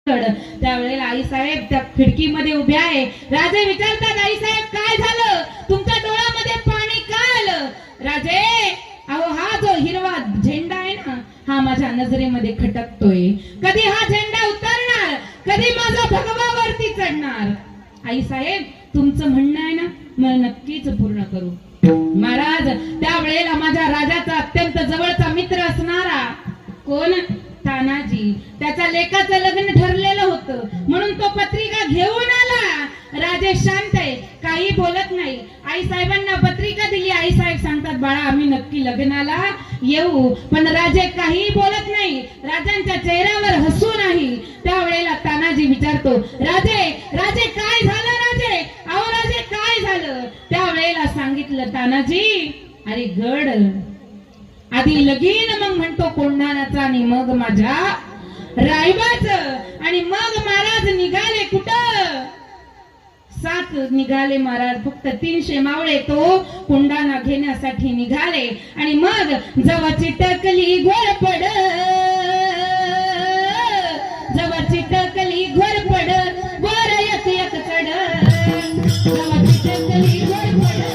त्यावेळेला आई साहेब त्या खिडकीमध्ये उभ्या आहे. राजे विचारतात, आई साहेब काय झालं, तुमच्या डोळ्यामध्ये पाणी का आलं? राजे, अहो हा जो हिरवा झेंडा आहे ना, हा माझ्या नजरेमध्ये खटकतोय. कधी हा झेंडा उतरणार, कधी माझा भगवा वरती चढणार? आई साहेब, तुमचं म्हणणं आहे ना, मला नक्कीच पूर्ण करू. महाराज, त्यावेळेला माझ्या राजाचा अत्यंत जवळचा मित्र असणारा कोण, तानाजी, त्याच्या लेकाचं लग्न ठरलेलं होतं म्हणून तो पत्रिका घेऊन आला. राजे शांत आहे, काही बोलत नाही. आई साहेबांना पत्रिका दिली. आई साहेब सांगतात, बाळा आम्ही नक्की लग्नाला येऊ. पण राजे काही बोलत नाही, राजांच्या चेहऱ्यावर हसू नाही. त्यावेळेला तानाजी विचारतो, राजे राजे काय झालं? राजे, अहो राजे काय झालं? त्यावेळेला सांगितलं तानाजी, अरे गड, आधी लगीन, मग म्हणतो कोंढाण्याचा, आणि मग माझ्या रायबाचं, आणि मग महाराज निघाले कुठं? 7 निघाले महाराज. फक्त 300 मावळे तो कोंढाणा घेण्यासाठी निघाले. आणि मग जवळची टकली घोरपड, जवळची टकली घोरपड, वर एक एक चढ, जवळची टकली घोरपड,